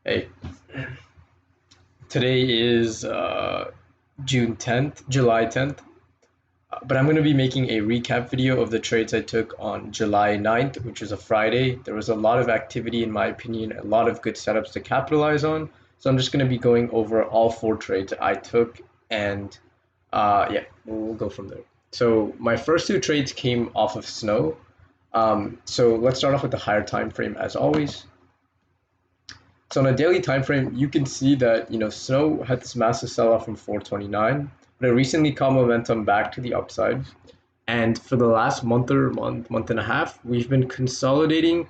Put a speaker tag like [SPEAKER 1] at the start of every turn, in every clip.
[SPEAKER 1] Hey, today is July 10th, but I'm going to be making a recap video of the trades I took on July 9th, which is a Friday. There was a lot of activity, in my opinion, a lot of good setups to capitalize on. So I'm just going to be going over all four trades I took, and yeah, we'll go from there. So my first two trades came off of snow. So let's start off with the higher time frame as always. So on a daily time frame, you can see that Snow had this massive sell-off from 429, but it recently caught momentum back to the upside. And for the last month and a half, we've been consolidating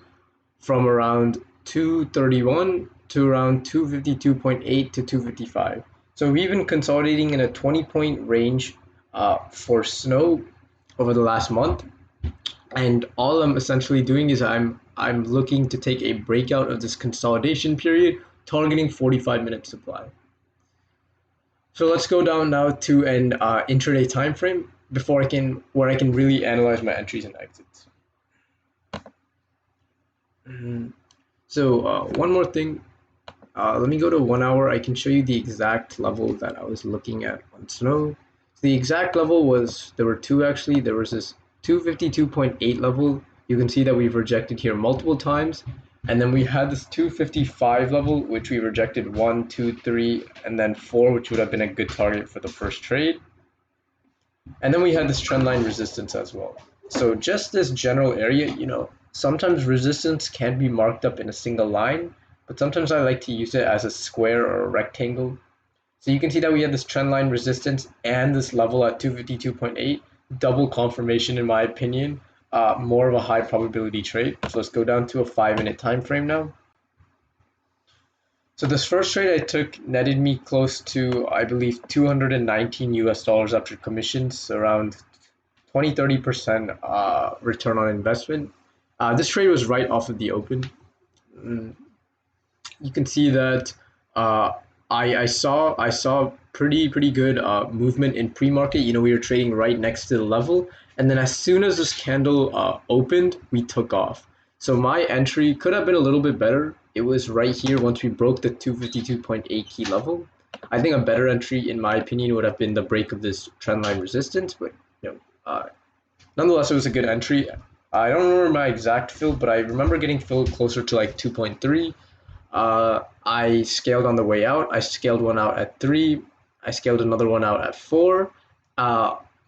[SPEAKER 1] from around 231 to around 252.8 to 255. So we've been consolidating in a 20-point range for Snow over the last month. And all I'm essentially doing is I'm looking to take a breakout of this consolidation period, targeting 45-minute supply. So let's go down now to an intraday time frame where I can really analyze my entries and exits. So one more thing, let me go to 1 hour. I can show you the exact level that I was looking at on Snow. So the exact level was, there were two actually. There was this 252.8 level. You can see that we've rejected here multiple times, and then we had this 255 level, which we rejected 1, 2, 3, and then 4, which would have been a good target for the first trade. And then we had this trendline resistance as well. So just this general area, sometimes resistance can be marked up in a single line, but sometimes I like to use it as a square or a rectangle. So you can see that we had this trendline resistance and this level at 252.8, double confirmation in my opinion, more of a high probability trade. So let's go down to a 5-minute time frame now. So this first trade I took netted me close to, I believe, 219 US dollars after commissions, around 20-30% return on investment. This trade was right off of the open. You can see that I saw pretty good movement in pre-market. We were trading right next to the level, and then as soon as this candle opened, we took off. So my entry could have been a little bit better. It was right here once we broke the 252.8 key level. I think a better entry, in my opinion, would have been the break of this trendline resistance, but nonetheless, it was a good entry. I don't remember my exact fill, but I remember getting filled closer to like 2.3. I scaled on the way out. I scaled one out at 3. I scaled another one out at 4.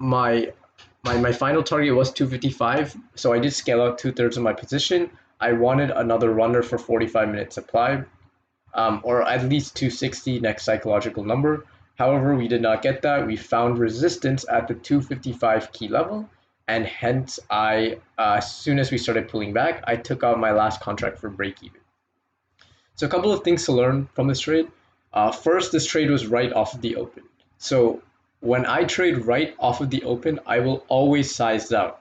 [SPEAKER 1] My final target was 255, so I did scale out 2/3 of my position. I wanted another runner for 45-minute supply, or at least 260 next psychological number. However, we did not get that. We found resistance at the 255 key level, and hence as soon as we started pulling back, I took out my last contract for break even. So a couple of things to learn from this trade. First, this trade was right off of the open. So when I trade right off of the open, I will always size out.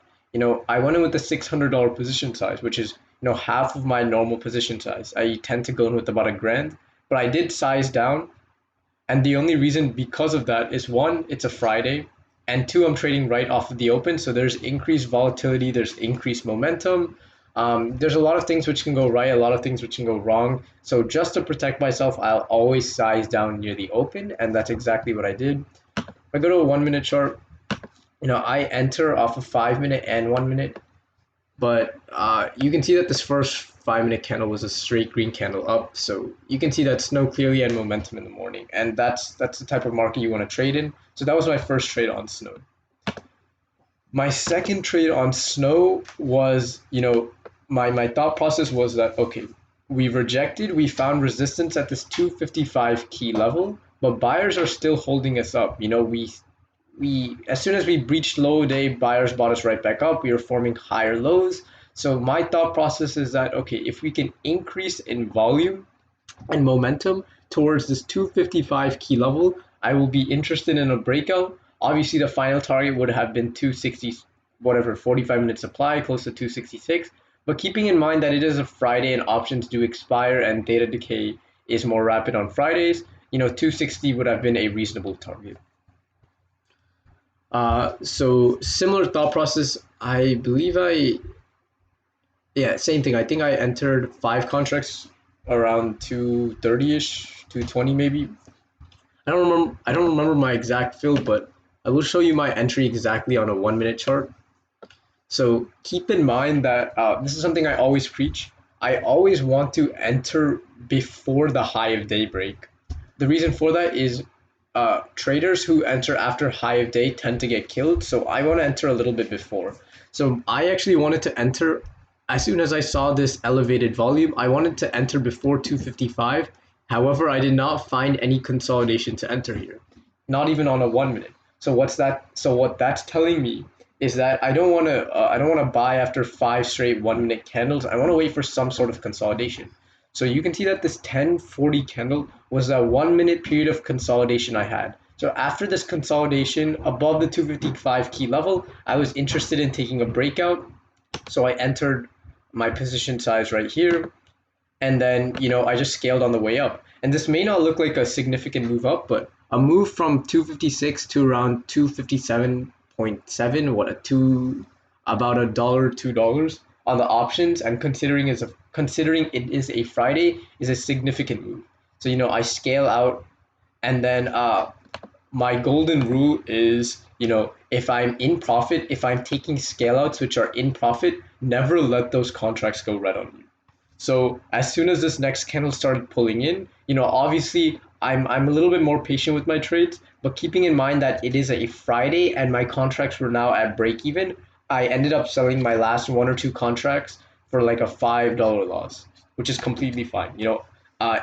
[SPEAKER 1] I went in with the $600 position size, which is half of my normal position size. I tend to go in with about $1,000, but I did size down. And the only reason because of that is, one, it's a Friday, and two, I'm trading right off of the open. So there's increased volatility, there's increased momentum. There's a lot of things which can go right, a lot of things which can go wrong. So just to protect myself, I'll always size down near the open, and that's exactly what I did. If I go to a 1-minute chart, I enter off of 5-minute and 1-minute, but you can see that this first 5-minute candle was a straight green candle up. So you can see that Snow clearly had momentum in the morning, and that's the type of market you want to trade in. So that was my first trade on Snow. My second trade on Snow was, my thought process was that, okay, we found resistance at this 255 key level, but buyers are still holding us up. We as soon as we breached low day, buyers bought us right back up. We were forming higher lows. So my thought process is that, okay, if we can increase in volume and momentum towards this 255 key level, I will be interested in a breakout. Obviously, the final target would have been 260, whatever, 45-minute supply, close to 266. But keeping in mind that it is a Friday and options do expire and data decay is more rapid on Fridays, 260 would have been a reasonable target. So similar thought process. Same thing. I think I entered 5 contracts around 230ish, 220 maybe. I don't remember my exact fill, but I will show you my entry exactly on a 1 minute chart. So keep in mind that this is something I always preach. I always want to enter before the high of daybreak. The reason for that is traders who enter after high of day tend to get killed. So I want to enter a little bit before. So I actually wanted to enter as soon as I saw this elevated volume. I wanted to enter before 255. However, I did not find any consolidation to enter here, not even on a 1 minute. So what's that? So what that's telling me is that I don't want to buy after five straight 1 minute candles. I want to wait for some sort of consolidation. So you can see that this 1040 candle was a 1 minute period of consolidation I had. So after this consolidation above the 255 key level, I was interested in taking a breakout. So I entered my position size right here, and then I just scaled on the way up. And this may not look like a significant move up, but a move from 256 to around 257.7, what a two about $1, $2 on the options, and considering it is a Friday, is a significant move. So I scale out, and then my golden rule is, if I'm in profit, if I'm taking scale outs which are in profit, never let those contracts go red on you. So as soon as this next candle started pulling in, obviously I'm a little bit more patient with my trades, but keeping in mind that it is a Friday and my contracts were now at break even, I ended up selling my last one or two contracts for like a $5 loss, which is completely fine.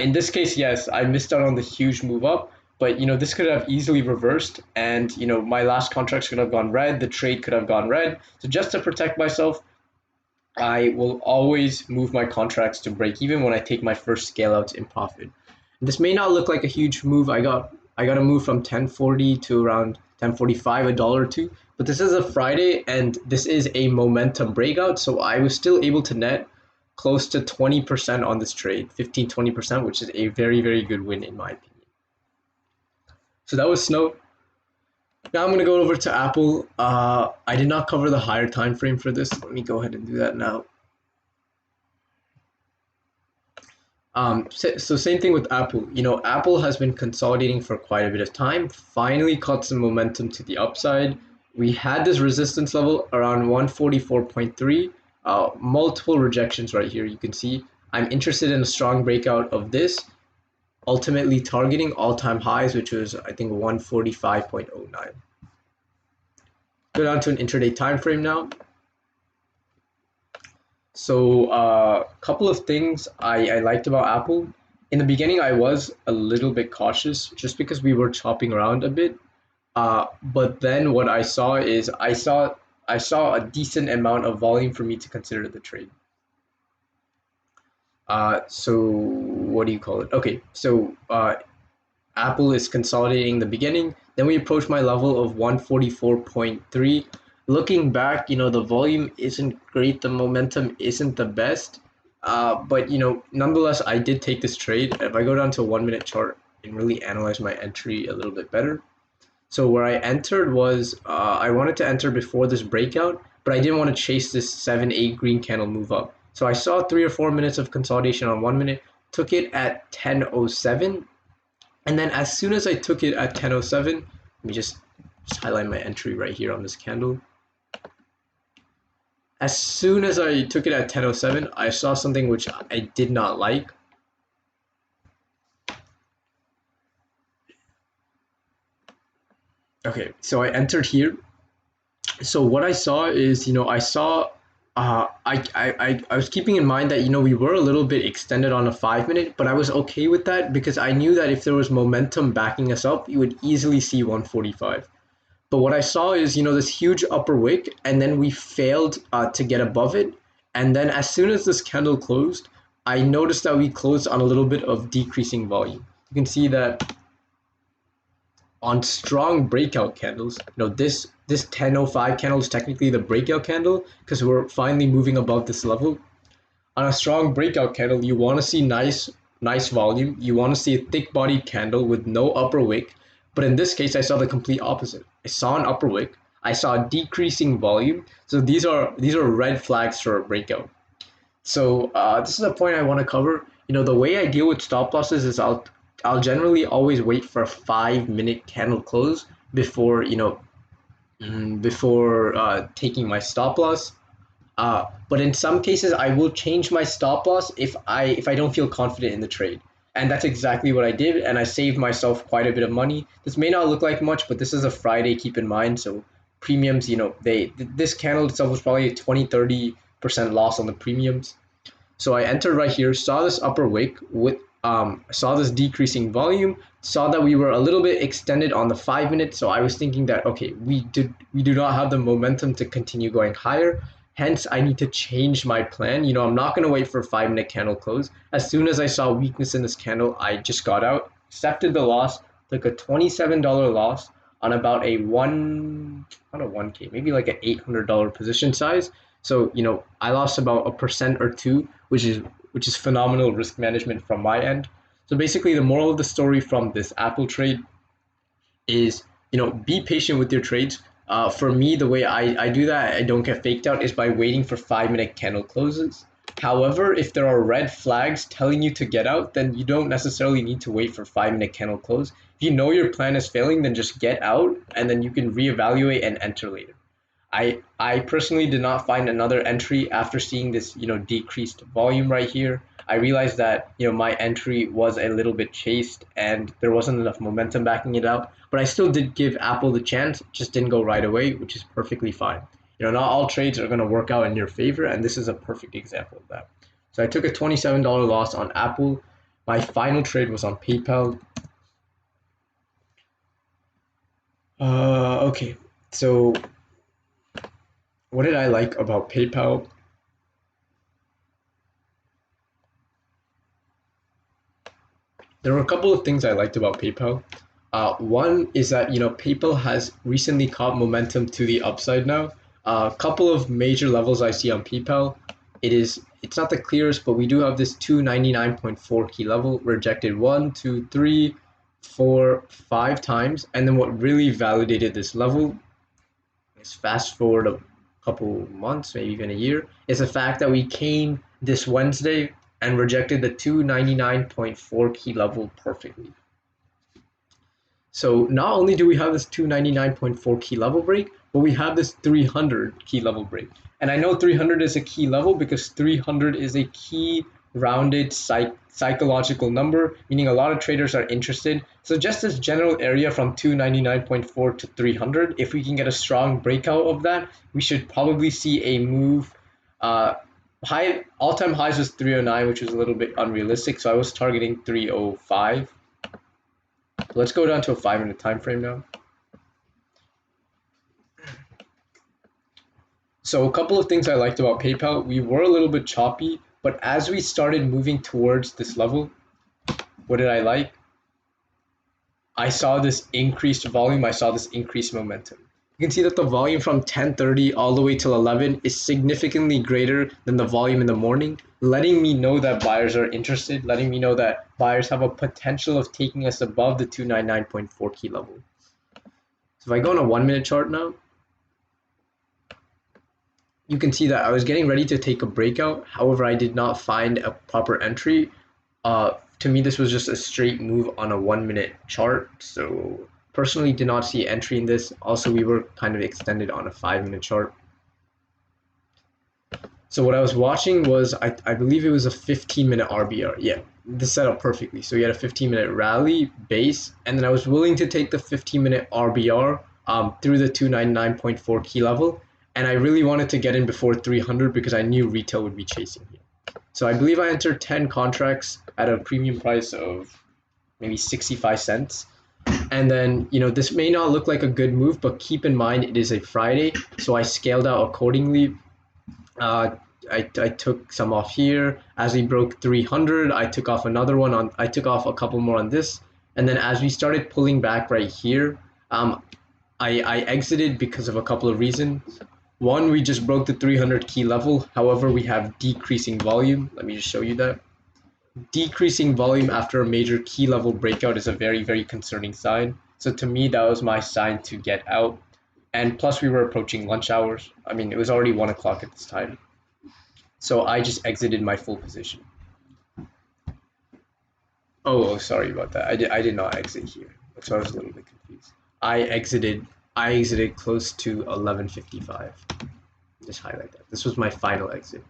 [SPEAKER 1] In this case, yes, I missed out on the huge move up, but this could have easily reversed, and my last contracts could have gone red, the trade could have gone red. So just to protect myself, I will always move my contracts to break even when I take my first scale outs in profit. This may not look like a huge move. I got a move from 1040 to around 1045, $1 or $2. But this is a Friday and this is a momentum breakout, so I was still able to net close to 20% on this trade, 15-20%, which is a very, very good win in my opinion. So that was Snow. Now I'm going to go over to Apple. I did not cover the higher time frame for this. Let me go ahead and do that now. So same thing with Apple. Apple has been consolidating for quite a bit of time. Finally caught some momentum to the upside. We had this resistance level around 144.3. Multiple rejections right here. You can see I'm interested in a strong breakout of this, ultimately targeting all-time highs, which was I think 145.09. Go down to an intraday time frame now. So a couple of things I liked about Apple. In the beginning, I was a little bit cautious just because we were chopping around a bit. But then what I saw is I saw a decent amount of volume for me to consider the trade. So what do you call it? Okay, so Apple is consolidating the beginning. Then we approach my level of 144.3. Looking back, the volume isn't great. The momentum isn't the best. But, nonetheless, I did take this trade. If I go down to a 1 minute chart and really analyze my entry a little bit better. So where I entered was, I wanted to enter before this breakout, but I didn't want to chase this 7-8 green candle move up. So I saw 3 or 4 minutes of consolidation on 1 minute, took it at 10:07. And then as soon as I took it at 10:07, let me just highlight my entry right here on this candle. As soon as I took it at 10:07, I saw something which I did not like. Okay, so I entered here. So what I saw is, I saw I was keeping in mind that we were a little bit extended on a 5 minute, but I was okay with that because I knew that if there was momentum backing us up, you would easily see 145. But what I saw is this huge upper wick, and then we failed to get above it. And then as soon as this candle closed, I noticed that we closed on a little bit of decreasing volume. You can see that on strong breakout candles, this 10:05 candle is technically the breakout candle because we're finally moving above this level. On a strong breakout candle, you want to see nice volume. You want to see a thick bodied candle with no upper wick. But in this case, I saw the complete opposite. I saw an upper wick. I saw a decreasing volume. So these are red flags for a breakout. So this is a point I want to cover. The way I deal with stop losses is I'll generally always wait for a 5 minute candle close before before taking my stop loss. But in some cases, I will change my stop loss if I don't feel confident in the trade, and that's exactly what I did, and I saved myself quite a bit of money. This may not look like much, but this is a Friday. Keep in mind, so premiums, this candle itself was probably a 20-30% loss on the premiums. So I entered right here, saw this upper wick with saw this decreasing volume, saw that we were a little bit extended on the 5 minute. So I was thinking that okay, we do not have the momentum to continue going higher. Hence, I need to change my plan. I'm not going to wait for a 5 minute candle close. As soon as I saw weakness in this candle, I just got out, accepted the loss, took a $27 loss on about a not a 1K, maybe like an $800 position size. So, I lost about a percent or two, which is phenomenal risk management from my end. So basically, the moral of the story from this Apple trade is, be patient with your trades. For me, the way I do that, I don't get faked out, is by waiting for 5 minute candle closes. However, if there are red flags telling you to get out, then you don't necessarily need to wait for 5 minute candle close. If you know your plan is failing, then just get out and then you can reevaluate and enter later. I personally did not find another entry after seeing this, decreased volume right here. I realized that, my entry was a little bit chased and there wasn't enough momentum backing it up, but I still did give Apple the chance, just didn't go right away, which is perfectly fine. Not all trades are going to work out in your favor, and this is a perfect example of that. So I took a $27 loss on Apple. My final trade was on PayPal. Okay, so what did I like about PayPal? There were a couple of things I liked about PayPal. One is that PayPal has recently caught momentum to the upside now. A couple of major levels I see on PayPal. It's not the clearest, but we do have this 299.4 key level rejected one, two, three, four, 5 times, and then what really validated this level is fast forward a couple months, maybe even a year, is the fact that we came this Wednesday and rejected the 299.4 key level perfectly. So not only do we have this 299.4 key level break, but we have this 300 key level break. And I know 300 is a key level because 300 is a key rounded psychological number, meaning a lot of traders are interested. So just this general area from 299.4 to 300, if we can get a strong breakout of that, we should probably see a move. All-time highs was 309, which was a little bit unrealistic, so I was targeting 305. Let's go down to a 5 minute time frame now. So a couple of things I liked about PayPal. We were a little bit choppy, but as we started moving towards this level, what did I like? I saw this increased volume. I saw this increased momentum. You can see that the volume from 10:30 all the way till 11 is significantly greater than the volume in the morning, letting me know that buyers are interested, letting me know that buyers have a potential of taking us above the 299.4 key level. So if I go on a 1 minute chart now, you can see that I was getting ready to take a breakout. However, I did not find a proper entry. To me, this was just a straight move on a 1 minute chart. So personally did not see entry in this. Also, we were kind of extended on a 5 minute chart. So what I was watching was, I believe it was a 15-minute RBR. Yeah, this set up perfectly. So you had a 15-minute rally base, and then I was willing to take the 15-minute RBR through the 299.4 key level. And I really wanted to get in before 300 because I knew retail would be chasing here. So I believe I entered 10 contracts at a premium price of maybe 65 cents. And then, this may not look like a good move, but keep in mind it is a Friday. So I scaled out accordingly. I took some off here. As we broke 300, I took off another one. I took off a couple more on this. And then as we started pulling back right here, I exited because of a couple of reasons. One, we just broke the 300 key level. However, we have decreasing volume. Let me just show you that. Decreasing volume after a major key level breakout is a very, very concerning sign. So to me, that was my sign to get out. And plus, we were approaching lunch hours. I mean, it was already 1 o'clock at this time. So I just exited my full position. Oh, sorry about that. I did not exit here. That's why I was a little bit confused. I exited close to 11:55. Just highlight that. This was my final exit.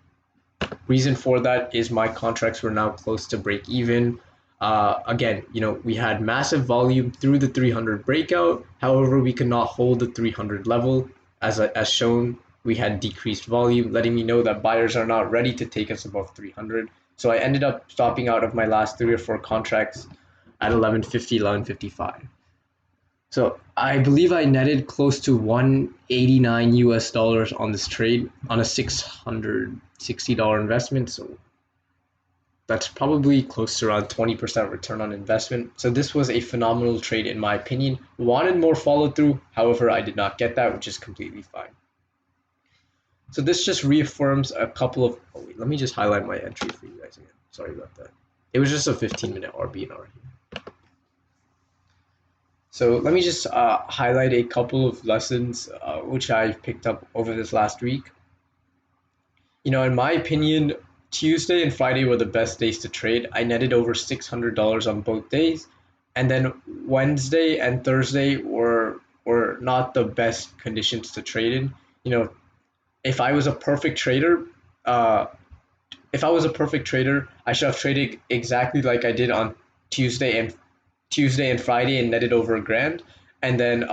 [SPEAKER 1] Reason for that is my contracts were now close to break even. Again, we had massive volume through the 300 breakout. However, we could not hold the 300 level as shown. We had decreased volume, letting me know that buyers are not ready to take us above 300. So I ended up stopping out of my last 3 or 4 contracts at 11:50, 11:55. So I believe I netted close to 189 US dollars on this trade on a $660 investment. So that's probably close to around 20% return on investment. So this was a phenomenal trade in my opinion. Wanted more follow through. However, I did not get that, which is completely fine. So this just reaffirms a couple of, oh wait, let me just highlight my entry for you guys again. Sorry about that. It was just a 15-minute RBNR here. So let me just highlight a couple of lessons which I've picked up over this last week. In my opinion, Tuesday and Friday were the best days to trade. I netted over $600 on both days, and then Wednesday and Thursday were not the best conditions to trade in. You know, if I was a perfect trader, uh, if I was a perfect trader, I should have traded exactly like I did on Tuesday and Friday and netted over a grand. And then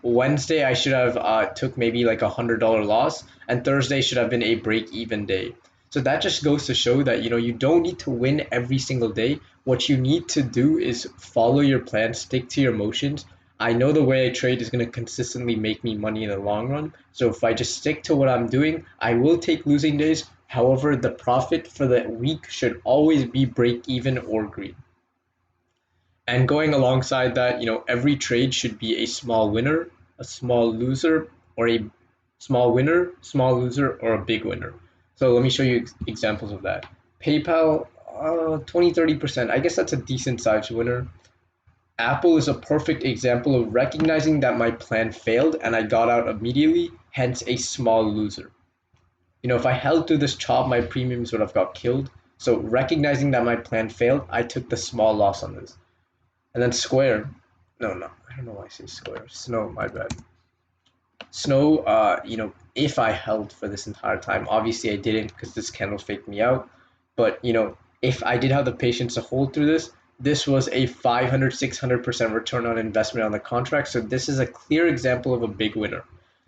[SPEAKER 1] Wednesday I should have took maybe like $100 loss, and Thursday should have been a break even day. So that just goes to show that you don't need to win every single day. What you need to do is follow your plan, stick to your motions. I know the way I trade is going to consistently make me money in the long run. So if I just stick to what I'm doing, I will take losing days. However, the profit for the week should always be break even or green. And going alongside that, every trade should be a small winner, a small loser, or a small winner, small loser, or a big winner. So let me show you examples of that. PayPal, 20-30%. I guess that's a decent sized winner. Apple is a perfect example of recognizing that my plan failed and I got out immediately, hence a small loser. If I held through this chop, my premiums would have got killed. So recognizing that my plan failed, I took the small loss on this. And then Square. No, no, I don't know why I say Square. Snow, my bad. Snow, if I held for this entire time, obviously I didn't because this candle faked me out. But, if I did have the patience to hold through this was a 500, 600% return on investment on the contract. So this is a clear example of a big winner.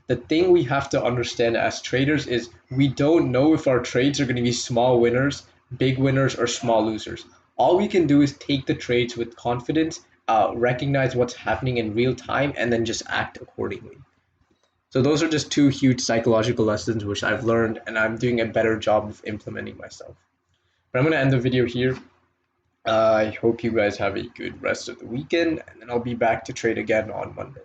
[SPEAKER 1] The thing we have to understand as traders is we don't know if our trades are going to be small winners, big winners, or small losers. All we can do is take the trades with confidence, recognize what's happening in real time, and then just act accordingly. So those are just two huge psychological lessons which I've learned, and I'm doing a better job of implementing myself. But I'm going to end the video here. I hope you guys have a good rest of the weekend, and then I'll be back to trade again on Monday.